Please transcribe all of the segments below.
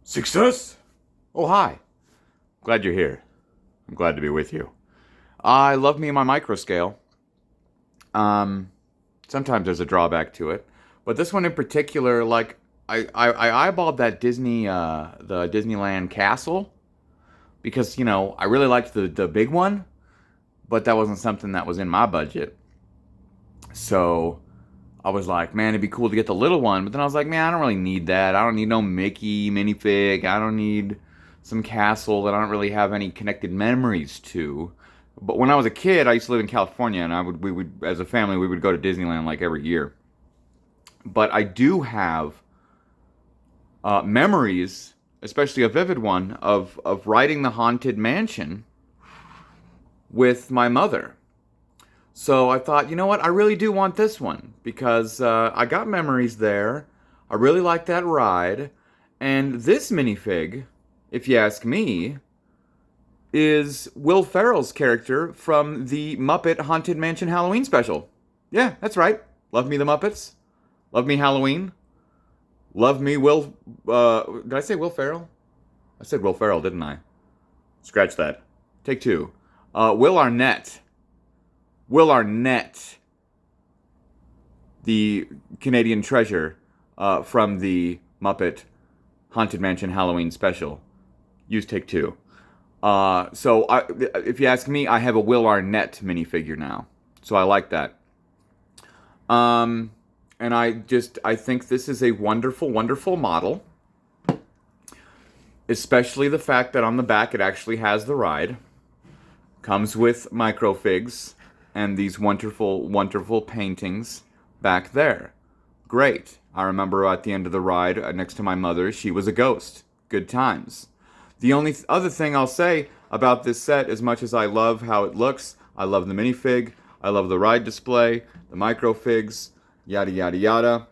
Success? Oh, hi. Glad you're here. I'm glad to be with you. I love me my micro scale. Um, Sometimes there's a drawback to it, but this one in particular, like I eyeballed that the Disneyland castle because I really liked the big one, but that wasn't something that was in my budget. So I was like, man, it'd be cool to get the little one. But then I was like, man, I don't really need that. I don't need no Mickey minifig. I don't need some castle that I don't really have any connected memories to. But when I was a kid, I used to live in California, and we would, as a family, we would go to Disneyland like every year. But I do have memories, especially a vivid one, of riding the Haunted Mansion with my mother. So I thought, you know what? I really do want this one because I got memories there. I really like that ride. And this minifig, if you ask me, is Will Ferrell's character from the Muppet Haunted Mansion Halloween special. Yeah, that's right. Love me the Muppets. Love me Halloween. Love me Will... did I say Will Ferrell? I said Will Ferrell, didn't I? Scratch that. Take two. Will Arnett. Will Arnett, the Canadian treasure from the Muppet Haunted Mansion Halloween special. Use take two. If you ask me, I have a Will Arnett minifigure now. So I like that. And I think this is a wonderful, wonderful model. Especially the fact that on the back it actually has the ride. Comes with microfigs. And these wonderful, wonderful paintings back there. Great. I remember at the end of the ride, next to my mother, she was a ghost. Good times. The only other thing I'll say about this set, as much as I love how it looks, I love the minifig, I love the ride display, the microfigs, yada yada yada.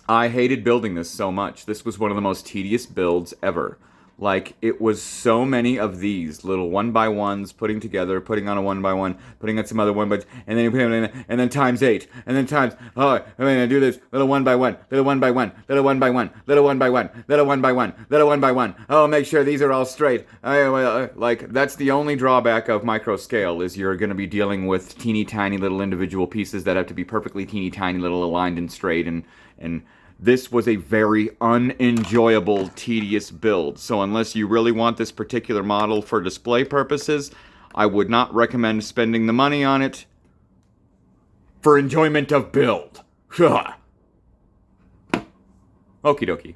I hated building this so much. This was one of the most tedious builds ever. Like, it was so many of these little one-by-ones putting together, putting on a one-by-one, putting on some other one-by, and then you put them in, and then times 8, and then times, oh, I'm gonna do this, little one-by-one, little one-by-one, little one-by-one, little one-by-one, little one-by-one, little one-by-one, oh, make sure these are all straight. Like, that's the only drawback of micro scale, is you're gonna be dealing with teeny tiny little individual pieces that have to be perfectly teeny tiny little aligned and straight, and this was a very unenjoyable, tedious build. So unless you really want this particular model for display purposes, I would not recommend spending the money on it for enjoyment of build. Okie dokie.